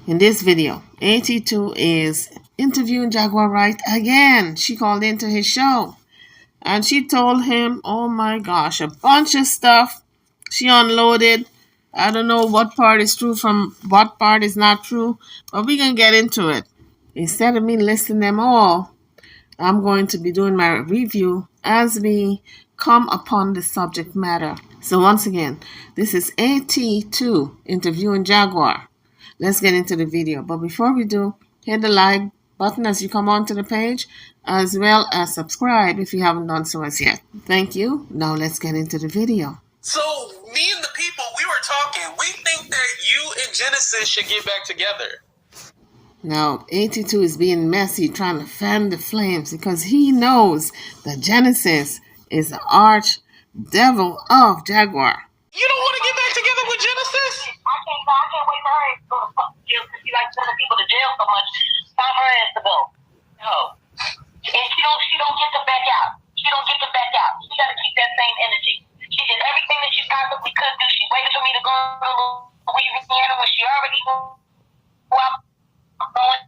In this video, 82 is interviewing Jaguar Wright again. She called into his show and she told him, oh my gosh, a bunch of stuff. She unloaded. I don't know what part is true from what part is not true, but we can get into it. Instead of me listing them all, I'm going to be doing my review as we come upon the subject matter. So once again, this is AT2 interviewing Jaguar. Let's get into the video. But before we do, hit the like button as you come onto the page, as well as subscribe if you haven't done so as yet. Thank you. Now let's get into the video. So me and the people, we were talking. We think that you and Genesis should get back together. Now, 82 is being messy, trying to fan the flames because he knows that Genesis is the arch devil of Jaguar. You don't want to get back together with Genesis? I can't wait for her to go to fuck jail because she likes sending people to jail so much. Time for her ass to go. No. And she don't get to back out. She don't get to back out. She got to keep that same energy. She did everything that she possibly could do. She waited for me to go to Louisiana when she already knew who I was going.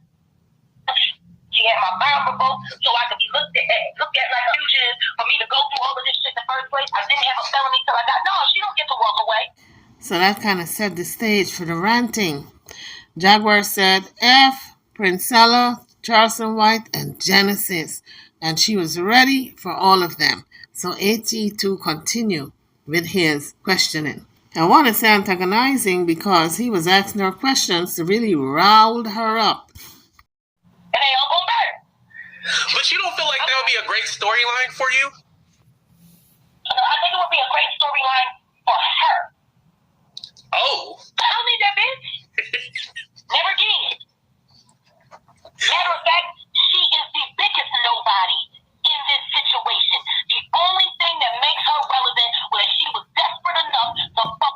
She had my mouth revoked so I could be looked at like a fugitive for me to go through all of this shit in the first place. I didn't have a felony till I got. No, she don't get to walk away. So that kind of set the stage for the ranting. Jaguar said F, Princella, Charleston White, and Genesis. And she was ready for all of them. So AT2 continued with his questioning. I want to say antagonizing because he was asking her questions to really rile her up. And they all go back. But you don't feel like that would be a great storyline for you? I think it would be a great storyline for her. Oh. I don't need that bitch. Never did. Matter of fact, she is the biggest nobody in this situation. The only thing that makes her relevant was she was desperate enough to fuck.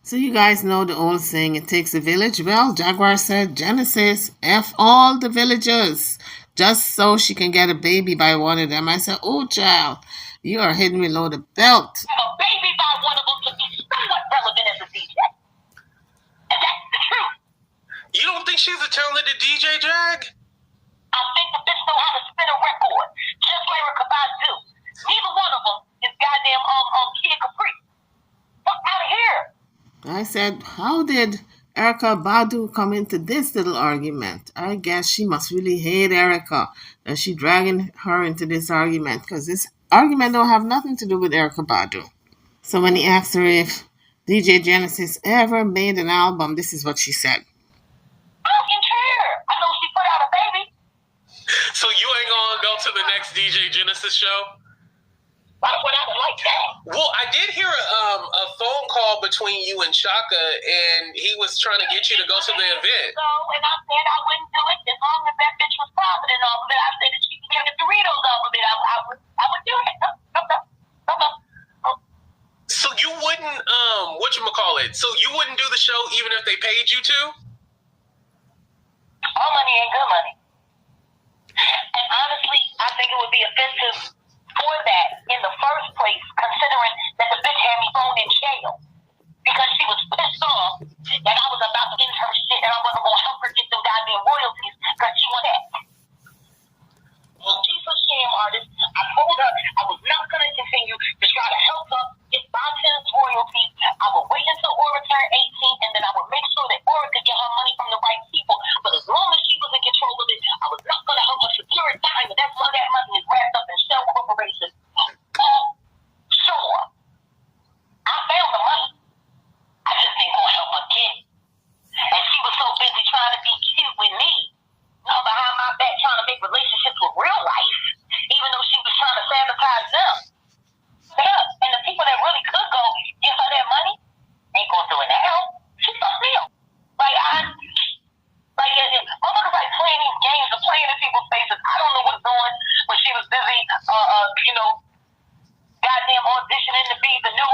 So you guys know the old saying, it takes a village? Well, Jaguar said, Genesis, F all the villagers, just so she can get a baby by one of them. I said, oh, child, you are hitting me below the belt. A baby by one of them to be somewhat relevant as a DJ. And that's the truth. You don't think she's a talented DJ, Jag? I think the bitch know how to spin a record. Just like Erykah Badu. Neither one of them is goddamn Kid Capri. Fuck out of here. I said, how did Erykah Badu come into this little argument? I guess she must really hate Erykah that she dragging her into this argument, because this argument don't have nothing to do with Erykah Badu. So when he asked her if DJ Genesis ever made an album, this is what she said. I don't care. I know she put out a baby. So you ain't gonna go to the next DJ Genesis show? Why would I like that? Well, I did hear a phone call between you and Shaka, and he was trying to get you to go to the event. So, and I said I wouldn't do it as long as that bitch was profiting off of it. I said that she could get the Doritos off of it. I would do it. No. So you wouldn't, whatchamacallit? So you wouldn't do the show even if they paid you to? All money ain't good money. And honestly, I think it would be offensive for that in the first place, considering that the bitch had me thrown in jail because she was pissed off that I was about to get her shit and I wasn't going to help her get them goddamn royalties because she wanted that. She's a sham artist. I told her I was not going to continue to try to help her get Bonten's royalties. I would wait until Aura turned 18 and then I would make sure that Aura could get her money from the right people. But as long as she was in control of it, I was not going to help her secure it time. And that's why that money is wrapped up in shell corporations. Sure. I found the money. I just ain't going to help her get it. And she was so busy trying to be cute with me, not behind my back trying to make relationships with real life, even though she was trying to sabotage them. Yeah, and the people that really could go give her that money ain't going to do it now. She's so real. Motherfuckers like playing these games and playing in people's faces. I don't know what's going when she was busy, goddamn auditioning to be the new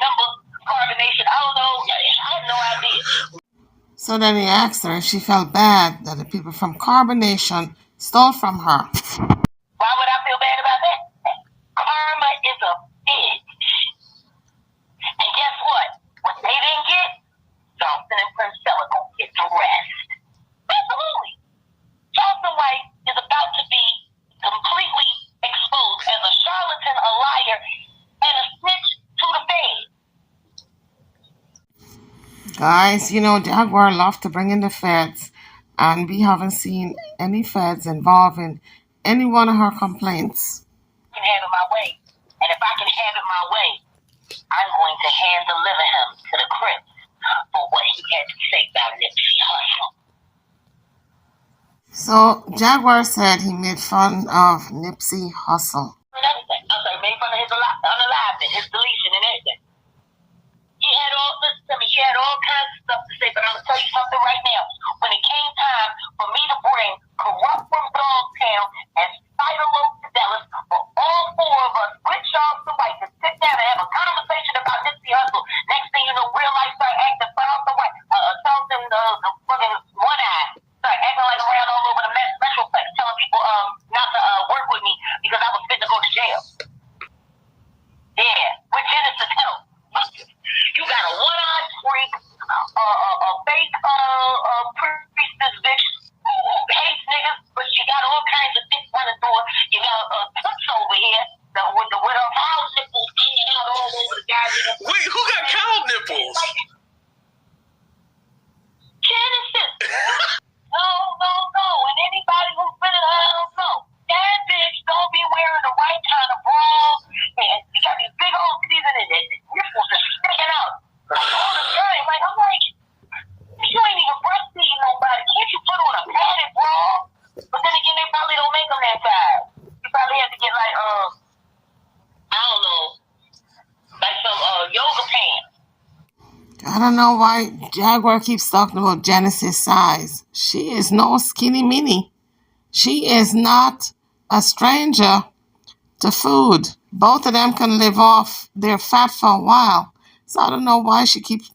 member Carbonation. I don't know. I have no idea. So then he asked her if she felt bad that the people from Carbonation stole from her. Why would I feel bad about that? Karma is a bitch. And guess what? What they didn't get, Johnson and Princella gonna get the rest. Guys, you know, Jaguar love to bring in the feds, and we haven't seen any feds involved in any one of her complaints. I can have it my way. And if I can have it my way, I'm going to hand deliver him to the Crips for what he had to say about Nipsey Hussle. So Jaguar said he made fun of Nipsey Hussle. And everything. I'm sorry, made fun of his unalivement, his deletion and everything. He had all kinds of stuff to say, but I'm going to tell you something right now. When it came time for me to bring Corrupt from Dogtown and Spider Loaf to Dallas for all four of us with Charles the White to sit down and have a conversation about Nipsey Hussle, next thing you know, real life started acting Charles the White, Charleston, the fucking one eye, started acting like around all over the Metroplex, telling people not to work with me because I was fit to go to jail. Yeah, with Genesis help. You got a one-eyed freak, a fake priestess bitch who hates niggas, but she got all kinds of things running through her. You got a toots over here with her cow nipples hanging out all over the goddamn. Wait, who got cow nipples? Genesis. No. And anybody who's been in her, I don't know. That bitch don't be wearing the right kind of bra. And she got these big old titties in it. Nipples are sticking out. All the time. Like, I'm like, you ain't even breastfeeding nobody. Can't you put on a padded bra? But then again, they probably don't make them that size. You probably have to get like, I don't know, like some yoga pants. I don't know why Jaguar keeps talking about Genesis size. She is no skinny mini. She is not a stranger to food. Both of them can live off their fat for a while. So I don't know why she keeps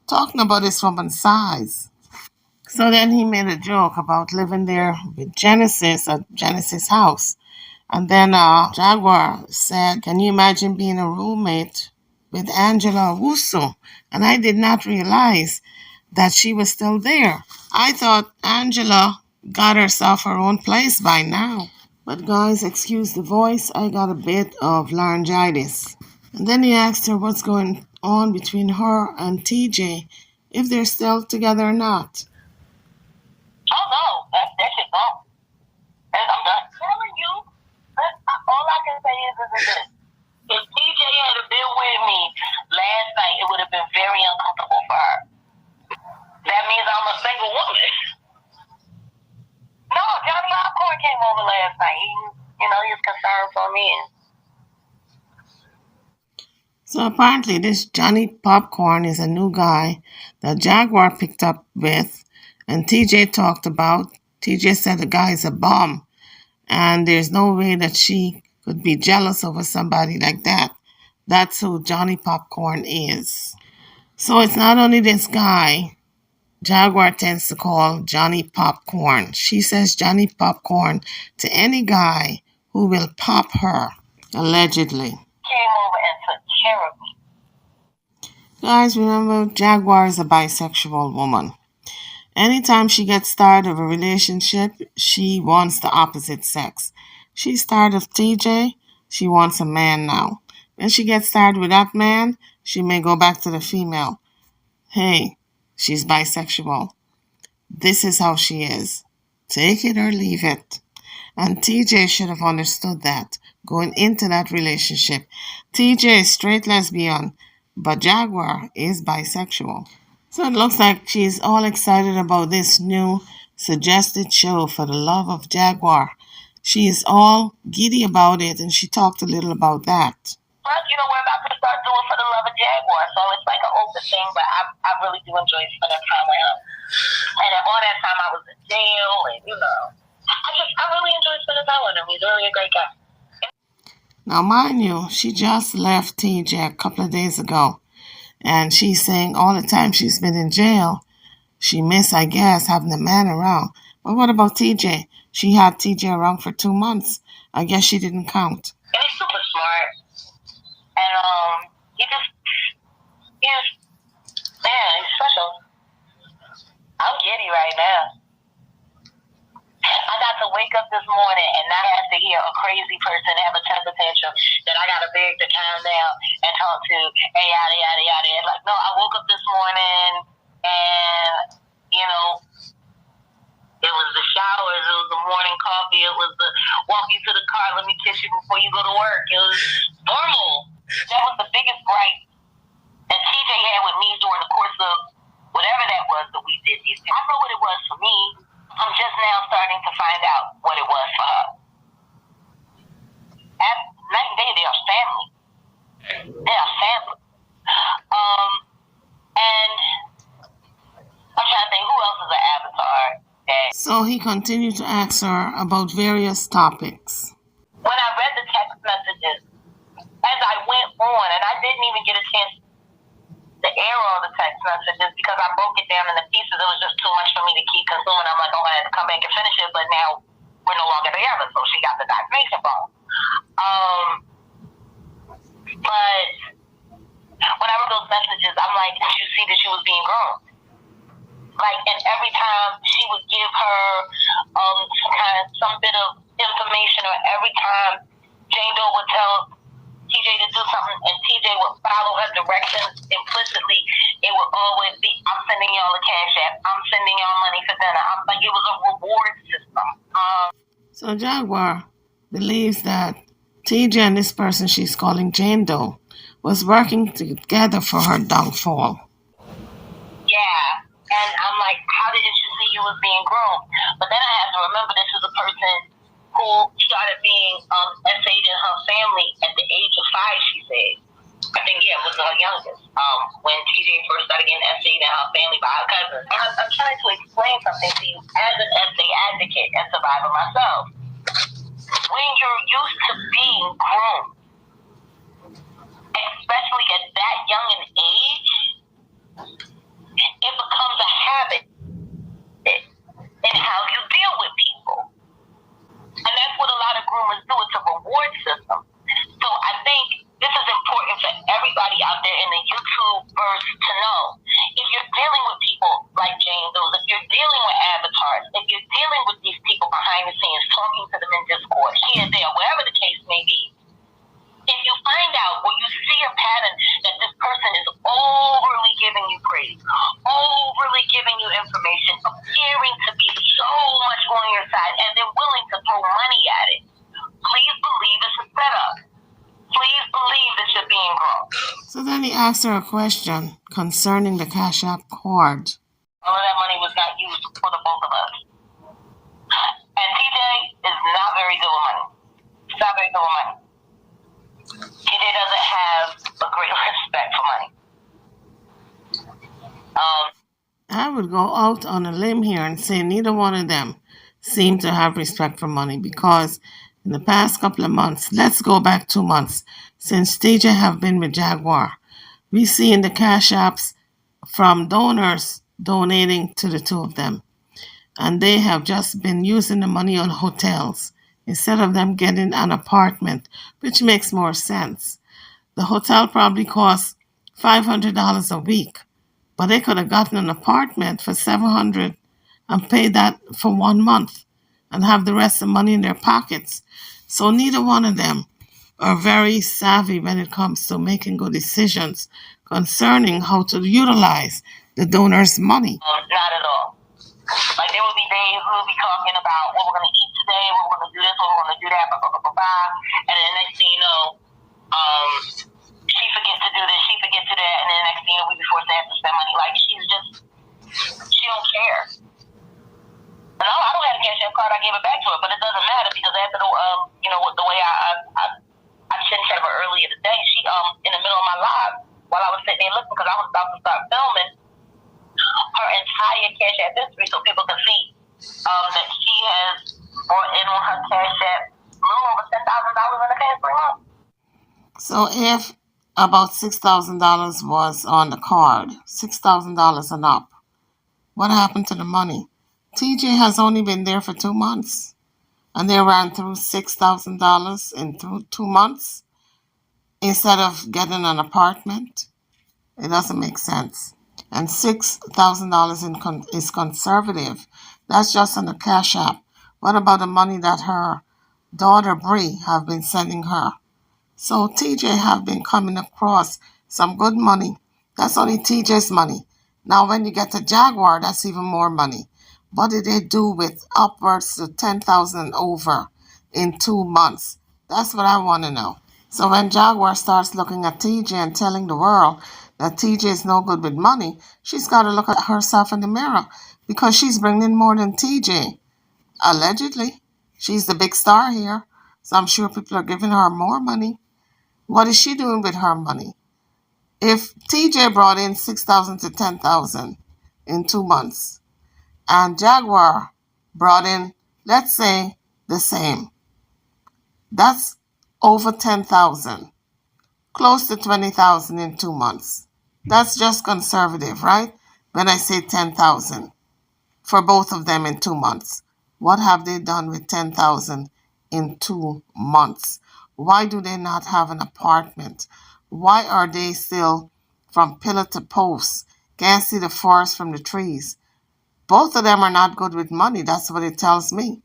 talking about this woman's size. So then he made a joke about living there with Genesis at Genesis' house. And then Jaguar said, can you imagine being a roommate with Angela Wusu? And I did not realize that she was still there. I thought Angela got herself her own place by now. But guys, excuse the voice, I got a bit of laryngitis. And then he asked her what's going on between her and TJ, if they're still together or not. Oh no, that shit gone. I'm not telling you. All I can say is this. If TJ had been with me last night, it would have been very uncomfortable for her. That means I'm a single woman. No, Johnny Popcorn came over last night. He was concerned for me. So apparently this Johnny Popcorn is a new guy that Jaguar picked up with and TJ talked about. TJ said the guy is a bum and there's no way that she could be jealous over somebody like that. That's who Johnny Popcorn is. So it's not only this guy Jaguar tends to call Johnny Popcorn. She says Johnny Popcorn to any guy who will pop her, allegedly. Came over and took care of me. Guys, remember, Jaguar is a bisexual woman. Anytime she gets tired of a relationship, she wants the opposite sex. She's tired of TJ, she wants a man now. When she gets tired with that man, she may go back to the female. Hey, she's bisexual. This is how she is. Take it or leave it. And TJ should have understood that going into that relationship. TJ is straight lesbian, but Jaguar is bisexual. So it looks like she's all excited about this new suggested show for the love of Jaguar. She is all giddy about it, and she talked a little about that. Plus, we're about to start doing for the love of Jaguar, so it's like an open thing, but I really do enjoy spending time with him. And all that time I was in jail, and I really enjoy spending time with him. He's really a great guy. Now, mind you, she just left TJ a couple of days ago, and she's saying all the time she's been in jail, she missed, I guess, having a man around. But what about TJ? She had TJ around for 2 months. I guess she didn't count. And he's super smart. And he's special. I'm giddy right now. I got to wake up this morning and not have to hear a crazy person have a temper tantrum that I got to beg to calm down and talk to, hey, yada, yada, yada. And no, I woke up this morning And, you know, it was the showers, it was the morning coffee, it was the walk you to the car, let me kiss you before you go to work. It was normal. That was the biggest gripe that TJ had with me during the course of whatever that was that we did. I know what it was for me. I'm just now starting to find out what it was for her. At night and day, they are family. They are family. And I'm trying to think who else is an avatar. So he continued to ask her about various topics. When I read the text messages, as I went on, and I didn't even get a chance to air all the text messages because I broke it down into pieces. It was just too much for me to keep consuming. I'm like, oh, I had to come back and finish it, but now we're no longer together, so she got the vaccination phone. But when I read those messages, I'm like, did you see that she was being groomed? Like, and every time she would give her some bit of information, or every time Jane Doe would tell TJ to do something and TJ would follow her directions implicitly, it would always be, I'm sending y'all a cash app, I'm sending y'all money for dinner. I'm like, it was a reward system. So Jaguar believes that TJ and this person she's calling Jane Doe was working together for her downfall. Yeah. And I'm like, how did you see you was being groomed? But then I have to remember this is a person who started being essayed in her family at the age of 5, she said. I think, yeah, it was her youngest. When TJ first started getting essayed in her family by her cousins. And I'm trying to explain something to you as an essay advocate and survivor myself. When you're used to being groomed, especially at that young an age, it becomes a habit in how you deal with people. And that's what a lot of groomers do. It's a reward system. So I think this is important for everybody out there in the YouTubeverse to know. If you're dealing with people like Jane Doe, if you're dealing with avatars, if you're dealing with these people behind the scenes, talking to them in Discord, here and there, wherever the case may be, if you find out or you see a pattern that this person is overly giving you praise, overly giving you information, appearing to be so much on your side, and they're willing to throw money at it, please believe it's a setup. Please believe that you're being grown. So then he asked her a question concerning the Cash App card. All of that money was not used for the both of us. And TJ is not very good with money. He's not very good with money. TJ doesn't have a great respect for money. I would go out on a limb here and say neither one of them seem to have respect for money, because in the past couple of months, let's go back 2 months, since TJ have been with Jaguar, we see in the Cash Apps from donors donating to the two of them. And they have just been using the money on hotels instead of them getting an apartment, which makes more sense. The hotel probably costs $500 a week, but they could have gotten an apartment for $700 and paid that for 1 month and have the rest of the money in their pockets. So neither one of them are very savvy when it comes to making good decisions concerning how to utilize the donor's money. Not at all. Like, there will be days we'll be talking about what we're going to eat today, what we're going to do this, what we're going to do that, blah, blah, blah, blah, blah. And then the next thing you know, she forgets to do this, she forgets to do that, and then the next thing you know, we be forced to have to spend money. Like, she don't care. And I don't have a cash app card, I gave it back to her, but it doesn't matter because after the, the way I chit-chatted her earlier today, she, in the middle of my live, while I was sitting there looking, because I was about to start filming, her entire cash app history so people can see that she has brought in on her cash app a little over $10,000 in the past 3 months. So if about $6,000 was on the card, $6,000 and up, what happened to the money? TJ has only been there for 2 months, and they ran through $6,000 in 2 months instead of getting an apartment. It doesn't make sense. And $6,000 is conservative. That's just on the Cash App. What about the money that her daughter Bree have been sending her? So TJ have been coming across some good money. That's only TJ's money. Now, when you get to Jaguar, that's even more money. What did they do with upwards to 10,000 over in 2 months? That's what I want to know. So when Jaguar starts looking at TJ and telling the world that TJ is no good with money, she's got to look at herself in the mirror because she's bringing in more than TJ. Allegedly. She's the big star here. So I'm sure people are giving her more money. What is she doing with her money? If TJ brought in 6,000 to 10,000 in 2 months and Jaguar brought in, let's say, the same, that's over 10,000, close to 20,000 in 2 months. That's just conservative, right? When I say 10,000 for both of them in 2 months. What have they done with 10,000 in 2 months? Why do they not have an apartment? Why are they still from pillar to post? Can't see the forest from the trees. Both of them are not good with money. That's what it tells me.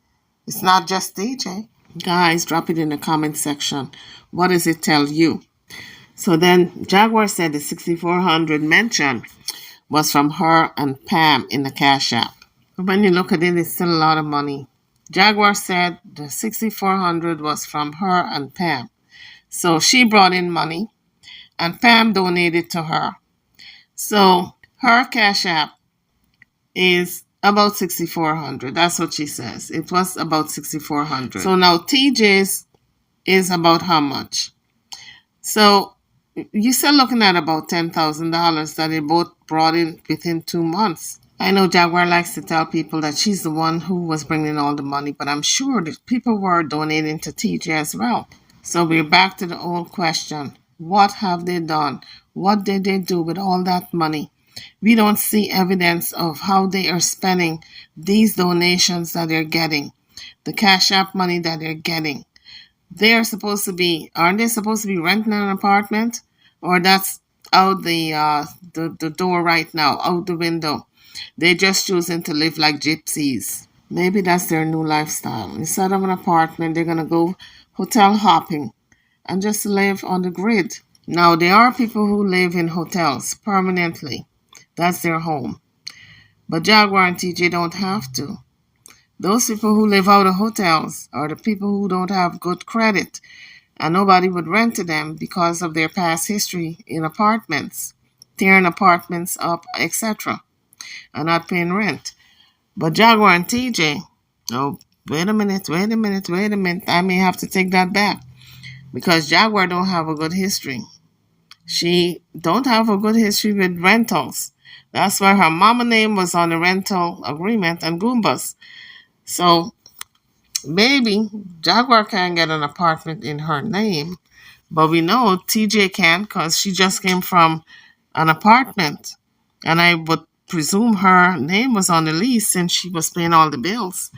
It's not just DJ. Guys, drop it in the comment section. What does it tell you? So then Jaguar said the 6,400 mentioned was from her and Pam in the Cash App. But when you look at it, it's still a lot of money. Jaguar said the 6,400 was from her and Pam. So she brought in money and Pam donated to her. So her Cash App is about 6,400. That's what she says. It was about 6,400. So now TJ's is about how much? So you're still looking at about $10,000 that they both brought in within 2 months. I know Jaguar likes to tell people that she's the one who was bringing all the money, but I'm sure that people were donating to TJ as well. So we're back to the old question. What have they done? What did they do with all that money? We don't see evidence of how they are spending these donations that they're getting, the Cash App money that they're getting. Aren't they supposed to be renting an apartment? Or that's out the door right now, out the window. They're just choosing to live like gypsies. Maybe that's their new lifestyle. Instead of an apartment, they're going to go hotel hopping and just live on the grid. Now, there are people who live in hotels permanently. That's their home. But Jaguar and TJ don't have to. Those people who live out of hotels are the people who don't have good credit, and nobody would rent to them because of their past history in apartments, tearing apartments up, etc., and not paying rent. But Jaguar and TJ, oh, wait a minute. I may have to take that back because Jaguar don't have a good history. She don't have a good history with rentals. That's why her mama name was on the rental agreement and Goombas. So maybe Jaguar can get an apartment in her name, but we know TJ can't because she just came from an apartment. And I would presume her name was on the lease since she was paying all the bills.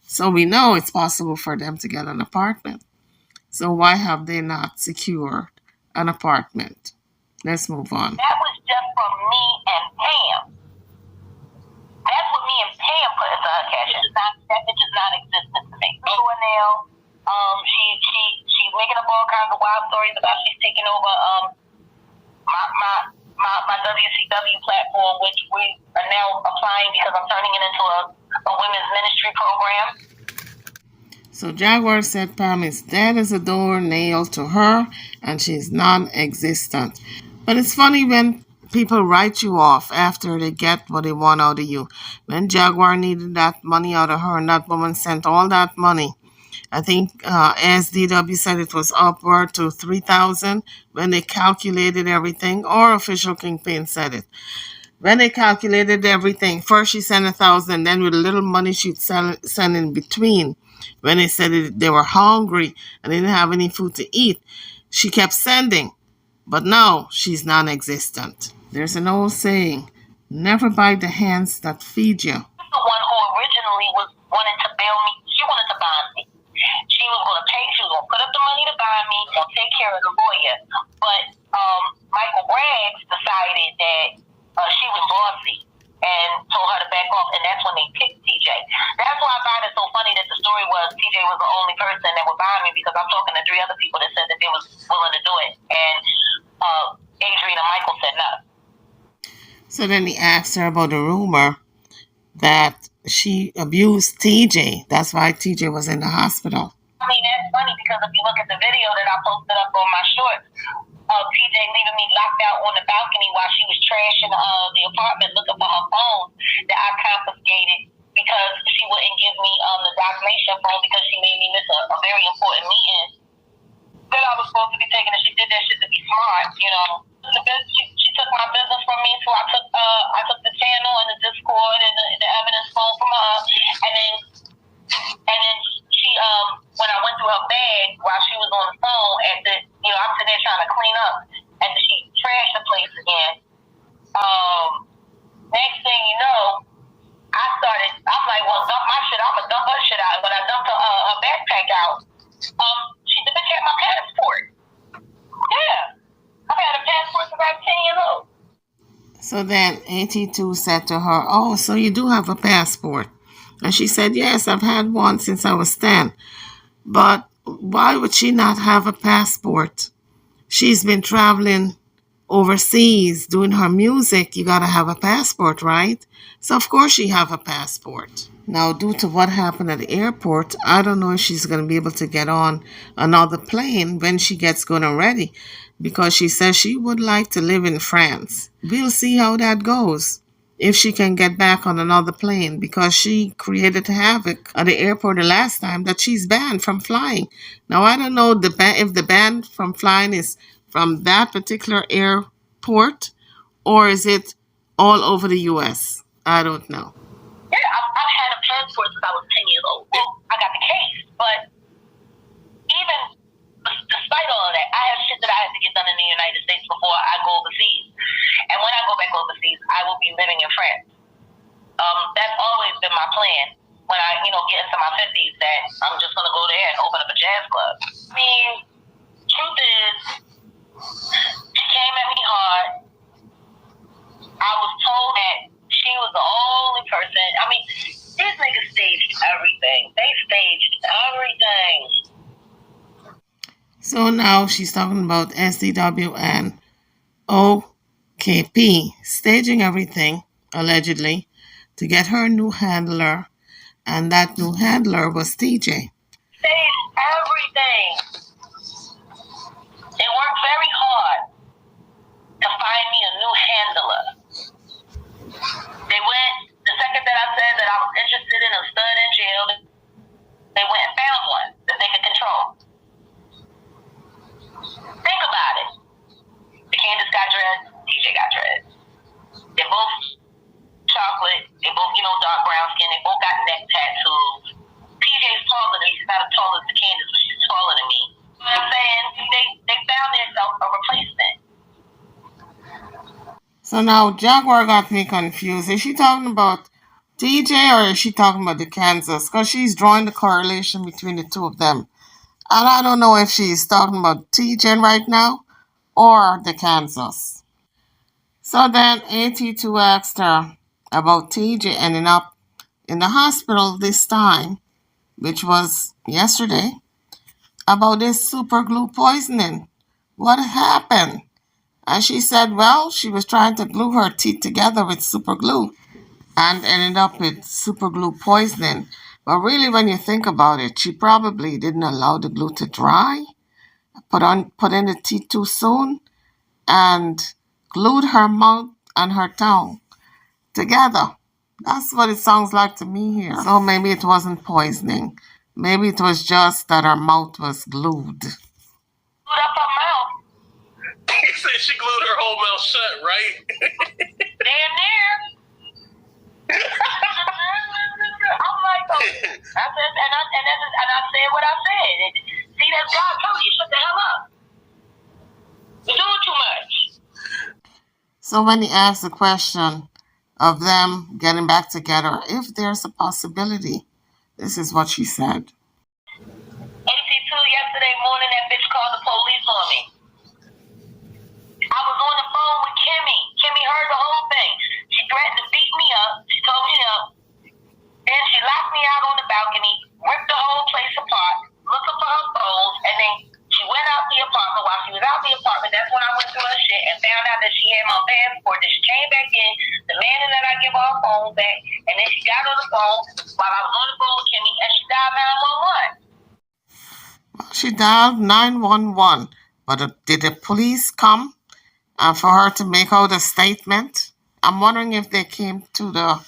So we know it's possible for them to get an apartment. So why have they not secured an apartment? Let's move on. That was just from me and Pam. That's what me and Pam put into her cash. That bitch is non-existent to me. She's making up all kinds of wild stories about she's taking over my WCW platform, which we are now applying because I'm turning it into a women's ministry program. So Jaguar said Pam is dead as a door nailed to her and she's non-existent. But it's funny when people write you off after they get what they want out of you. When Jaguar needed that money out of her and that woman sent all that money, I think SDW said it was upward to 3,000 when they calculated everything, or Official Kingpin said it. When they calculated everything, first she sent 1,000, then with a little money she'd send in between. When they said they were hungry and they didn't have any food to eat, she kept sending. But now she's non-existent. There's an old saying, never by the hands that feed you. The one who originally wanted to bail me, she wanted to bond me. She was going to put up the money to buy me, and take care of the lawyer. But Michael Braggs decided that she was bossy and told her to back off, and that's when they picked TJ. That's why I find it so funny that the story was TJ was the only person that would buy me, because I'm talking to 3 other people that said that they was willing to do it, and Adrian and Michael said no. So then he asked her about the rumor that she abused TJ. That's why TJ was in the hospital. I mean, that's funny because if you look at the video that I posted up on my shorts of TJ leaving me locked out on the balcony while she was trashing the apartment looking for her phone that I confiscated because she wouldn't give me the documentation phone because she made me miss a very important meeting that I was supposed to be taking, and she did that shit to be smart, you know. She took my business from me, so I took the channel and the Discord and the evidence phone from her, and then she when I went through her bag while she was on the phone, I'm sitting there trying to clean up, and she trashed the place again. Next thing you know, I'm like, well, dump my shit. I'm gonna dump her shit out. When I dumped her backpack out, the bitch had my passport. Yeah, I've had a passport since I was 10 years old. So then 82 said to her, "Oh, so you do have a passport?" And she said, "Yes, I've had one since I was 10. But why would she not have a passport? She's been traveling overseas doing her music. You gotta have a passport, right?" So of course she have a passport. Now, due to what happened at the airport, I don't know if she's going to be able to get on another plane when she gets good and ready, because she says she would like to live in France. We'll see how that goes, if she can get back on another plane, because she created havoc at the airport the last time that she's banned from flying. Now, I don't know if the ban from flying is from that particular airport or is it all over the U.S. I don't know. Yeah, I've had a passport since I was 10 years old. Well, I got the case, but even despite all of that, I have shit that I have to get done in the United States before I go overseas. And when I go back overseas, I will be living in France. That's always been my plan. When I, get into my 50s, that I'm just going to go there and open up a jazz club. I mean, truth is, she came at me hard. I was told that she was the only person. I mean, these niggas staged everything. They staged everything. So now she's talking about SDW and OKP staging everything, allegedly, to get her new handler, and that new handler was TJ. Staged everything. They worked very hard to find me a new handler. They went, the second that I said that I was interested in a stud in jail, they went and found one that they could control. Think about it. The Candace got dreads, DJ got dreads. They're both chocolate, they both, dark brown skin, they both got neck tattoos. PJ's taller than me, she's not as tall as the Candace, but she's taller than me. You know what I'm saying? They found themselves a replacement. So now Jaguar got me confused. Is she talking about TJ or is she talking about the Kansas? Because she's drawing the correlation between the two of them. And I don't know if she's talking about TJ right now or the Kansas. So then 82 asked her about TJ ending up in the hospital this time, which was yesterday, about this super glue poisoning. What happened? And she said, well, she was trying to glue her teeth together with super glue and ended up with super glue poisoning. But really, when you think about it, she probably didn't allow the glue to dry, put in the teeth too soon, and glued her mouth and her tongue together. That's what it sounds like to me here. So maybe it wasn't poisoning. Maybe it was just that her mouth was glued. Glued up her mouth. He said she glued her whole mouth shut, right? Damn near. I'm like, oh. I said, and I said what I said. See, that's God told you, shut the hell up. You're doing too much. So when he asked the question of them getting back together, if there's a possibility, this is what she said. 82 yesterday morning, that bitch called the police on me. I was on the phone with Kimmy. Kimmy heard the whole thing. She threatened to beat me up. She told me up. Then she locked me out on the balcony, ripped the whole place apart, looking for her phones, and then she went out the apartment. While she was out the apartment, that's when I went through her shit and found out that she had my passport. Then she came back in. phone while I was on the phone with Kimmy, and she dialed 911. She dialed 911, but did the police come for her to make out a statement? I'm wondering if they came to the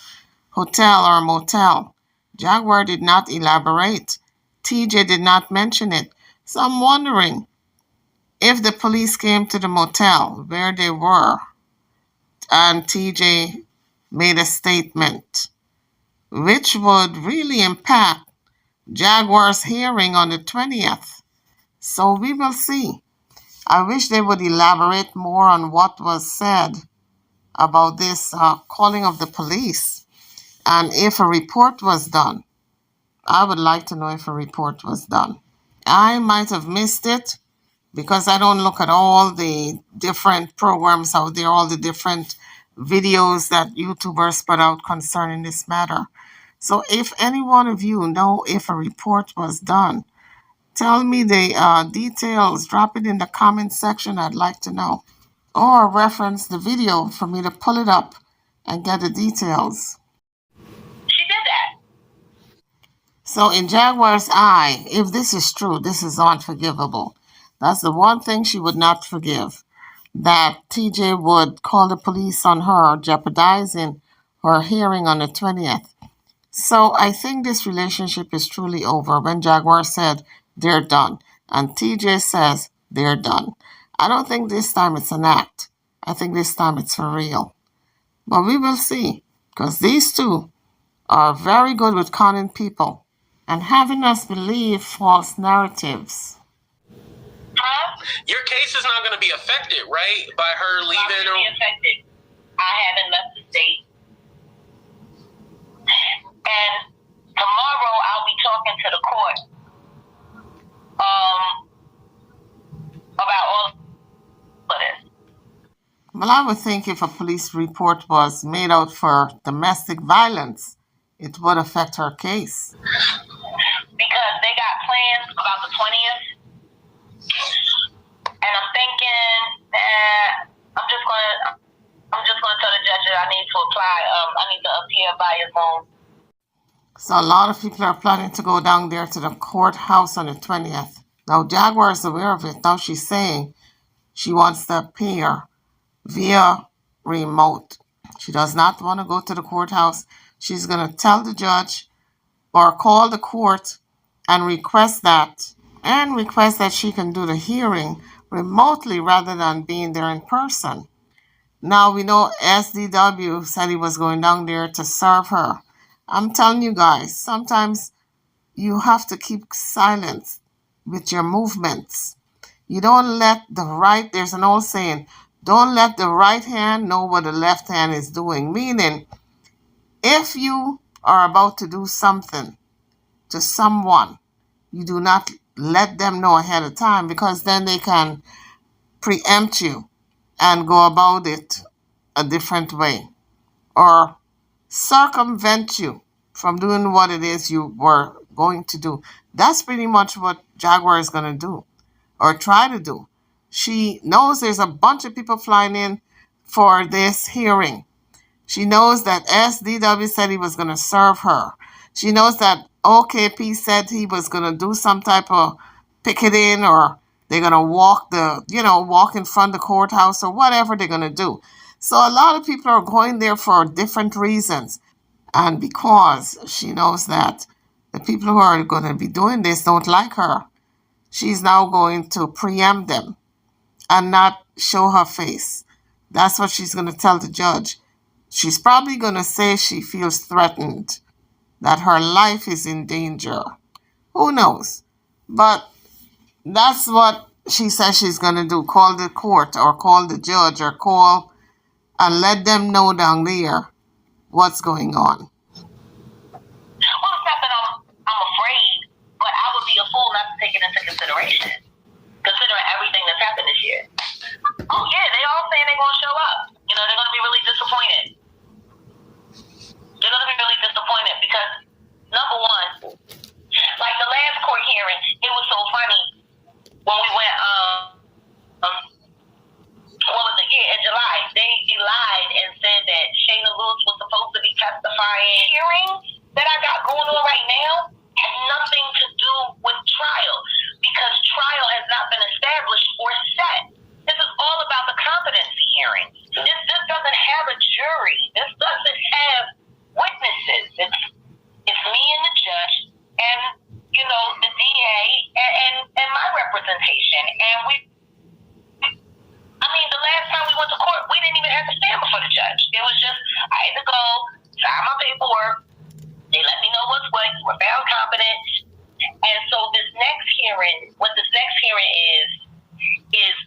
hotel or motel. Jaguar did not elaborate. TJ did not mention it. So I'm wondering if the police came to the motel where they were and TJ made a statement, which would really impact Jaguar's hearing on the 20th. So we will see. I wish they would elaborate more on what was said about this calling of the police and if a report was done. I would like to know if a report was done. I might have missed it because I don't look at all the different programs out there, all the different videos that YouTubers put out concerning this matter. So if any one of you know if a report was done, tell me the details. Drop it in the comment section. I'd like to know. Or reference the video for me to pull it up and get the details. She did that. So in Jaguar's eye, if this is true, this is unforgivable. That's the one thing she would not forgive. That TJ would call the police on her, jeopardizing her hearing on the 20th. So I think this relationship is truly over when Jaguar said they're done and TJ says they're done. I don't think this time it's an act. I think this time it's for real. But we will see, because these two are very good with conning people and having us believe false narratives. Your case is not going to be affected, right, by her leaving? Not going to be affected. I haven't left the state. And tomorrow I'll be talking to the court about all of this. Well, I would think if a police report was made out for domestic violence, it would affect her case. Because they got plans about the 20th. And I'm thinking that I'm just gonna tell the judge that I need to apply. I need to appear by his own. So a lot of people are planning to go down there to the courthouse on the 20th. Now Jaguar is aware of it. Now she's saying she wants to appear via remote. She does not want to go to the courthouse. She's going to tell the judge or call the court and request that she can do the hearing remotely rather than being there in person. Now we know SDW said he was going down there to serve her. I'm telling you guys, sometimes you have to keep silence with your movements. You don't let there's an old saying, don't let the right hand know what the left hand is doing. Meaning, if you are about to do something to someone, you do not let them know ahead of time, because then they can preempt you and go about it a different way or circumvent you from doing what it is you were going to do. That's pretty much what Jaguar is going to do or try to do. She knows there's a bunch of people flying in for this hearing. She knows that SDW said he was going to serve her. She knows that OKP said he was going to do some type of picketing, or they're going to walk in front of the courthouse or whatever they're going to do. So a lot of people are going there for different reasons. And because she knows that the people who are going to be doing this don't like her, she's now going to preempt them and not show her face. That's what she's going to tell the judge. She's probably going to say she feels threatened, that her life is in danger. Who knows? But that's what she says she's going to do. Call the court or call the judge or call and let them know down there what's going on. Well, it's not that I'm afraid, but I would be a fool not to take it into consideration, considering everything that's happened this year. Oh, yeah, they all saying they're going to show up. You know, they're going to be really disappointed. They're going to be really disappointed because, number one, like the last court hearing, it was so funny when we went, what was it? Yeah, in July, they lied and said that Shayna Lewis was supposed to be testifying hearing, what this next hearing is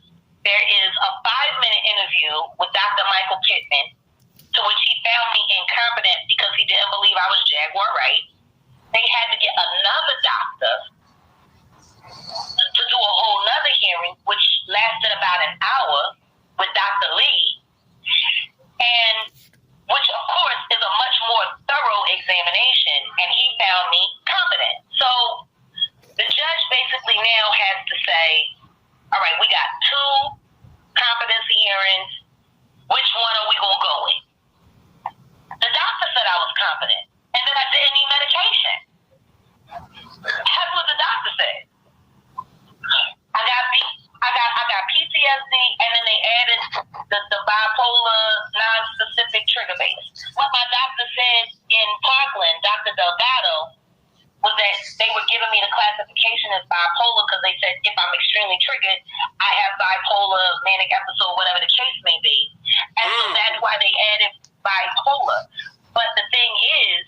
there is a 5-minute interview with Dr. Michael Pittman, to which he found me incompetent because he didn't believe I was Jaguar right. They had to get another doctor to do a whole nother hearing, which lasted about an hour with Dr. Lee, and which of course is a much more thorough examination, and he found me competent. So the judge basically now has to say, all right, we got 2 competency hearings. Which one are we going to go with? The doctor said I was competent, and that I didn't need medication. That's what the doctor said. I got PTSD, and then they added the bipolar non-specific trigger base. What my doctor said in Parkland, Dr. Delgado, was that they were giving me the classification as bipolar because they said if I'm extremely triggered, I have bipolar, manic episode, whatever the case may be. And so that's why they added bipolar. But the thing is,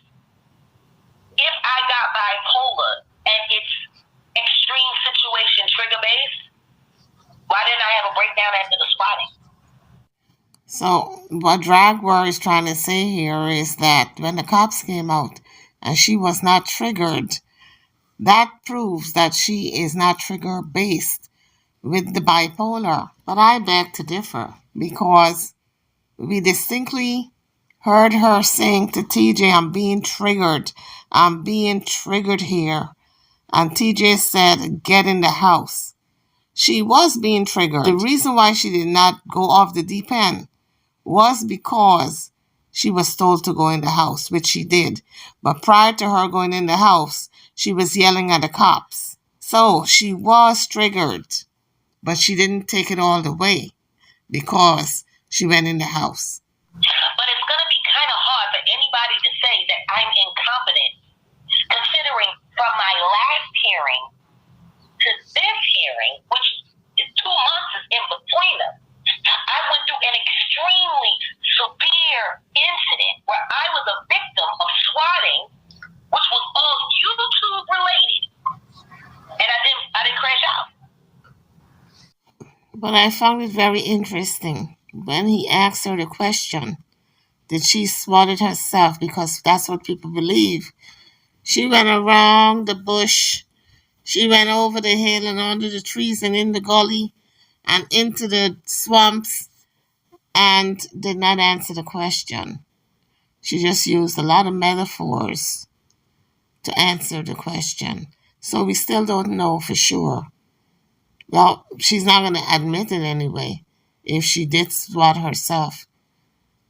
if I got bipolar and it's extreme situation trigger based, why didn't I have a breakdown after the spotting? So what Jaguar is trying to say here is that when the cops came out and she was not triggered, that proves that she is not trigger based with the bipolar. But I beg to differ, because we distinctly heard her saying to TJ, I'm being triggered here. And TJ said, get in the house. She was being triggered. The reason why she did not go off the deep end was because she was told to go in the house, which she did. But prior to her going in the house, she was yelling at the cops. So she was triggered, but she didn't take it all the way because she went in the house. But it's going to be kind of hard for anybody to say that I'm incompetent, considering from my last hearing to this hearing, which is 2 months is in between them, I went through an extremely severe incident where I was a victim of swatting, which was all YouTube related, and I didn't crash out. But I found it very interesting when he asked her the question, did she swat it herself? Because that's what people believe. She went around the bush. She went over the hill and under the trees and in the gully and into the swamps and did not answer the question. She just used a lot of metaphors to answer the question. So we still don't know for sure. Well, she's not going to admit it anyway. If she did swat herself,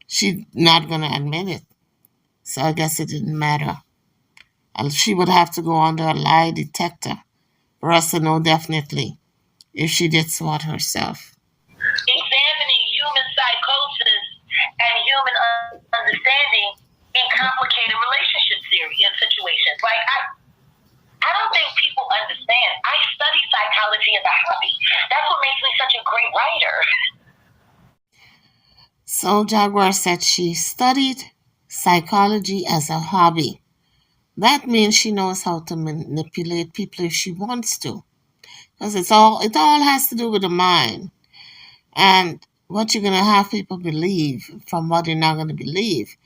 she's not going to admit it. So I guess it didn't matter. She would have to go under a lie detector for us to know definitely if she did swat herself. Examining human psychosis and human understanding in complicated relationship theory and situations. Like, I don't think people understand. I study psychology as a hobby. That's what makes me such a great writer. So Jaguar said she studied psychology as a hobby. That means she knows how to manipulate people if she wants to. Because it all has to do with the mind. And what you're going to have people believe from what they're not going to believe.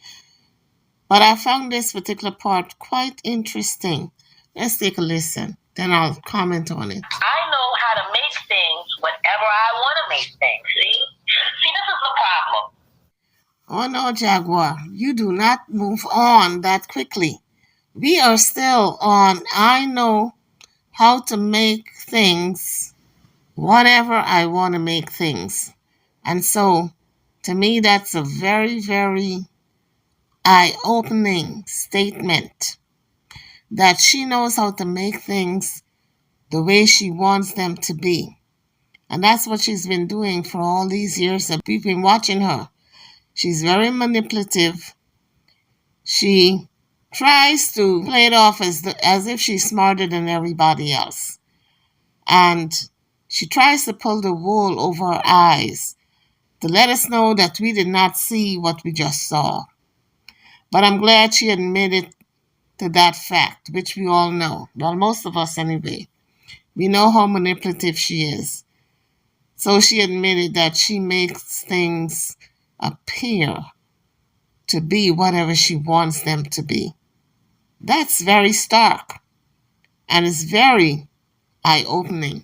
But I found this particular part quite interesting. Let's take a listen. Then I'll comment on it. I know how to make things whenever I want to make things. See, this is the problem. Oh no, Jaguar. You do not move on that quickly. We are still on, I know how to make things whatever I want to make things. And so, to me, that's a very, very eye-opening statement that she knows how to make things the way she wants them to be. And that's what she's been doing for all these years that we've been watching her. She's very manipulative. She tries to play it off as if she's smarter than everybody else. And she tries to pull the wool over our eyes to let us know that we did not see what we just saw. But I'm glad she admitted to that fact, which we all know. Well, most of us anyway. We know how manipulative she is. So she admitted that she makes things appear to be whatever she wants them to be. That's very stark and it's very eye-opening.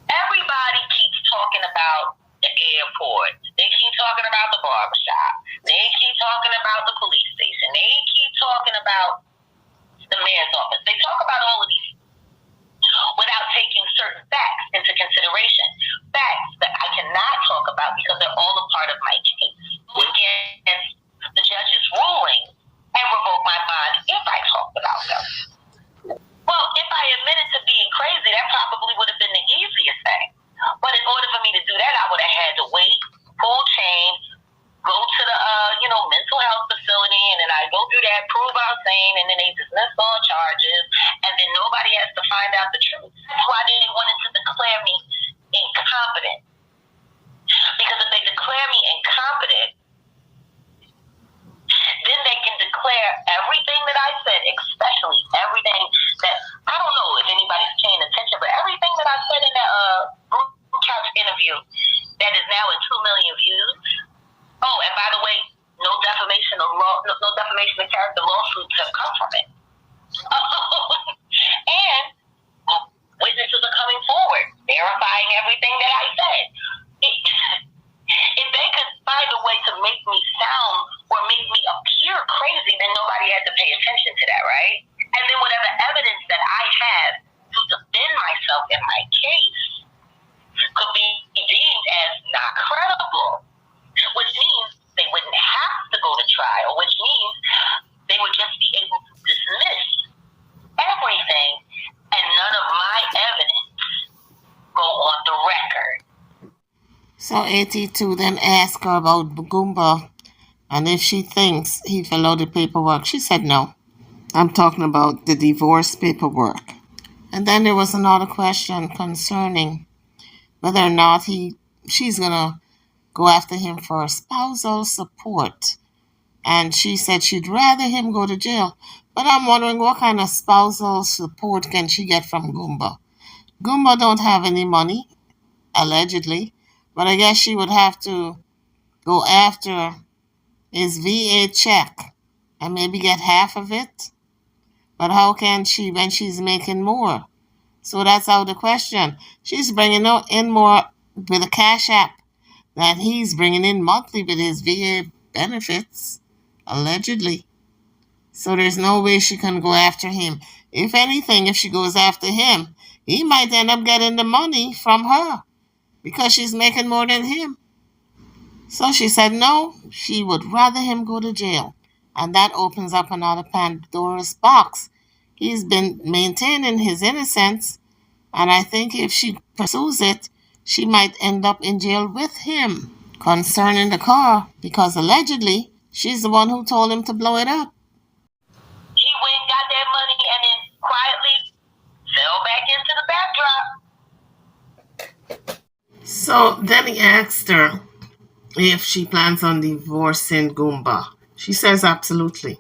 Everybody keeps talking about the airport. They keep talking about the barbershop. They keep talking about the police station. They keep talking about the mayor's office. They talk about all of these without taking certain facts into consideration. Facts that I cannot talk about because they're all a part of my case. Against the judge's ruling and revoke my bond if I talk about them. Well, if I admitted to being crazy, that probably would have been the easiest thing. But in order for me to do that, I would have had to wait, pull chain, go to the mental health facility, and then I go through that, prove I'm sane, and then they dismiss all charges, and then nobody has to find out the truth. That's why they wanted to declare me incompetent. Because if they declare me incompetent, then they can declare everything that I said, especially everything that, I don't know if anybody's paying attention, but everything that I said in that group couch interview that is now at 2 million views. Oh, and by the way, no defamation of character lawsuits have come from it. And witnesses are coming forward, verifying everything that I said. If they could find a way to make me sound or make me appear crazy, then nobody had to pay attention to that, right? And then whatever evidence that I have to defend myself in my case could be deemed as not credible, which means they wouldn't have to go to trial, which means they would just be able to dismiss everything and none of my evidence go on the record. So 82 then asked her about Goomba and if she thinks he filled out the paperwork. She said no. I'm talking about the divorce paperwork. And then there was another question concerning whether or not she's going to go after him for spousal support. And she said she'd rather him go to jail. But I'm wondering what kind of spousal support can she get from Goomba? Goomba don't have any money, allegedly. But I guess she would have to go after his VA check and maybe get half of it. But how can she when she's making more? So that's out of the question. She's bringing in more with a cash app that he's bringing in monthly with his VA benefits, allegedly. So there's no way she can go after him. If anything, if she goes after him, he might end up getting the money from her because she's making more than him. So she said no, she would rather him go to jail. And that opens up another Pandora's box. He's been maintaining his innocence, and I think if she pursues it, she might end up in jail with him concerning the car, because allegedly she's the one who told him to blow it up. He went, got that money, and then quietly fell back into the backdrop. So then he asked her if she plans on divorcing Goomba. She says absolutely.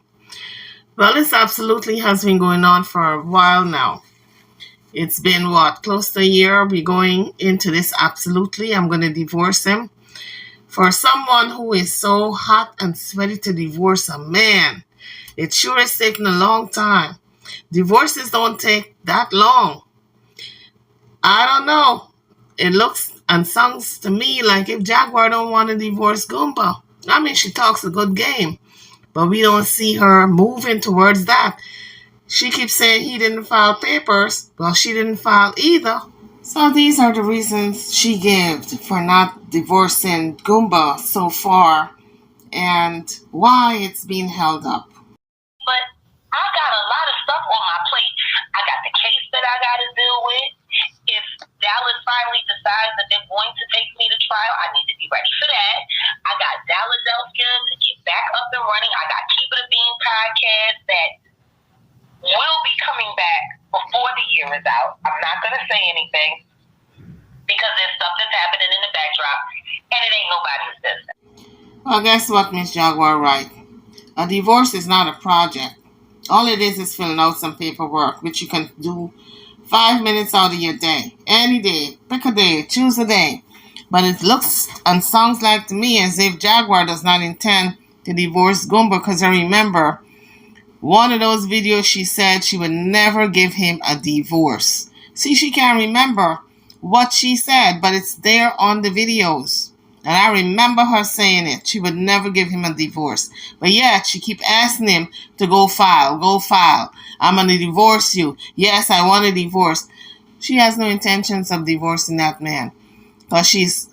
Well, this absolutely has been going on for a while now. It's been close to a year. We're going into this absolutely. I'm going to divorce him. For someone who is so hot and sweaty to divorce a man, it sure has taken a long time. Divorces don't take that long. I don't know. It looks and sounds to me like if Jaguar don't want to divorce Goomba. I mean, she talks a good game, but we don't see her moving towards that. She keeps saying he didn't file papers. Well, she didn't file either. So these are the reasons she gave for not divorcing Goomba so far and why it's being held up. But I got a lot of stuff on my plate. I got the case that I got to deal with. If Dallas finally decides that they're going to take me to trial, I need to be ready for that. I got Dallas Elska to get back up and running. I got Keep It a Bean podcast that will be coming back before the year is out. I'm not going to say anything because there's stuff that's happening in the backdrop and it ain't nobody's business. Well, guess what, Miss Jaguar Wright? A divorce is not a project. All it is filling out some paperwork, which you can do 5 minutes out of your day. Any day. Pick a day. Choose a day. But it looks and sounds like to me as if Jaguar does not intend to divorce Gumbo, because I remember one of those videos she said she would never give him a divorce. See, she can't remember what she said, but it's there on the videos. And I remember her saying it. She would never give him a divorce. But yet, she keep asking him to go file, go file. I'm going to divorce you. Yes, I want a divorce. She has no intentions of divorcing that man. Because she's,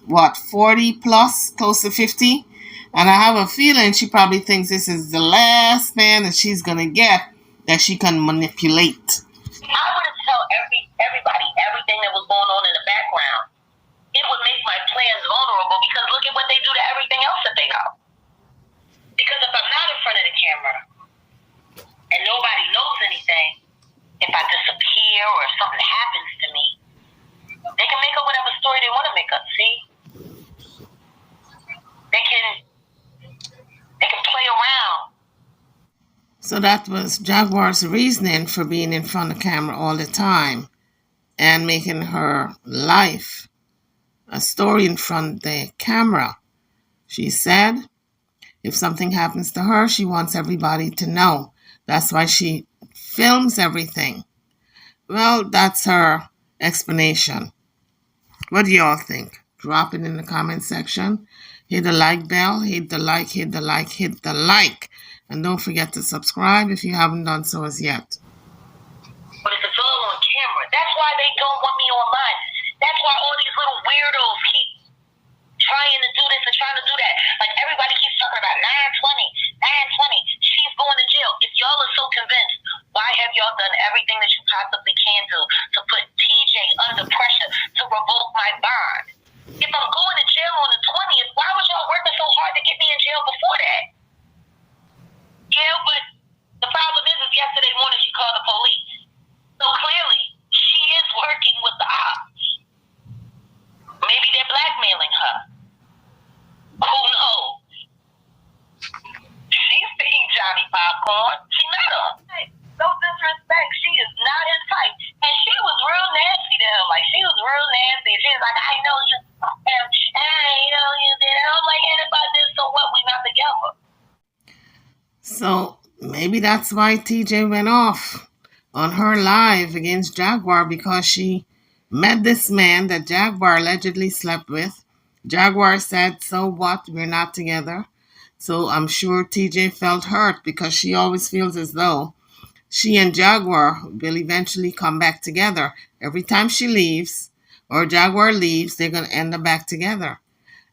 40 plus, close to 50? And I have a feeling she probably thinks this is the last man that she's going to get that she can manipulate. I would tell everybody everything that was going on in the background. It would make my plans vulnerable because look at what they do to everything else that they know. Because if I'm not in front of the camera and nobody knows anything, if I disappear or if something happens to me, they can make up whatever story they want to make up. See, they can play around. So that was Jaguar's reasoning for being in front of the camera all the time and making her life a story in front of the camera. She said if something happens to her, she wants everybody to know. That's why she films everything. Well, that's her explanation. What do y'all think? Drop it in the comment section. Hit the like bell. Hit the like, hit the like, hit the like. And don't forget to subscribe if you haven't done so as yet. But it's all on camera. That's why they don't want me online. That's why all these little weirdos keep trying to do this and trying to do that. Like everybody keeps talking about 920. She's going to jail. If y'all are so convinced, why have y'all done everything that you possibly can do to put TJ under pressure to revoke my bond? If I'm going to jail on the 20th, why was y'all working so hard to get me in jail before that? Yeah, but the problem is yesterday morning she called the police. So clearly, she is working with the ops. Maybe they're blackmailing her. Who knows? She's being Johnny Popcorn. She not a. No disrespect. She is not his type. And she was real nasty to him. Like, she was real nasty. She was like, I know you. And I know you did. And I'm like, and if I did, so what? We not together. So maybe that's why TJ went off on her live against Jaguar, because she met this man that Jaguar allegedly slept with. Jaguar said, so what? We're not together. So I'm sure TJ felt hurt because she always feels as though she and Jaguar will eventually come back together. Every time she leaves or Jaguar leaves, they're going to end up back together.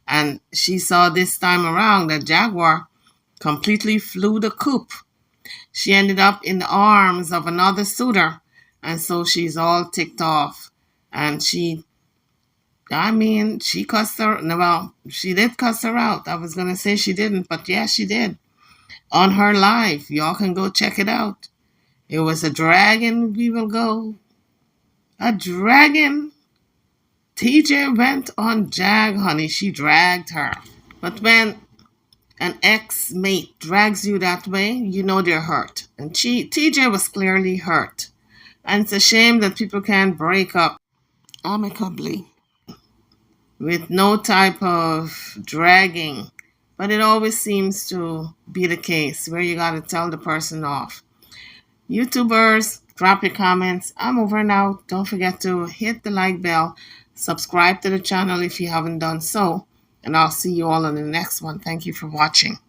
And she saw this time around that Jaguar completely flew the coop. She ended up in the arms of another suitor, and so she's all ticked off. And she cussed her. Well, she did cuss her out. I was going to say she didn't, but yeah, she did. On her live. Y'all can go check it out. It was a dragon. We will go. A dragon. TJ went on Jag, honey. She dragged her. But when an ex-mate drags you that way, you know they're hurt. And TJ was clearly hurt. And it's a shame that people can't break up amicably with no type of dragging. But it always seems to be the case where you got to tell the person off. YouTubers, drop your comments. I'm over and out. Don't forget to hit the like bell. Subscribe to the channel if you haven't done so. And I'll see you all on the next one. Thank you for watching.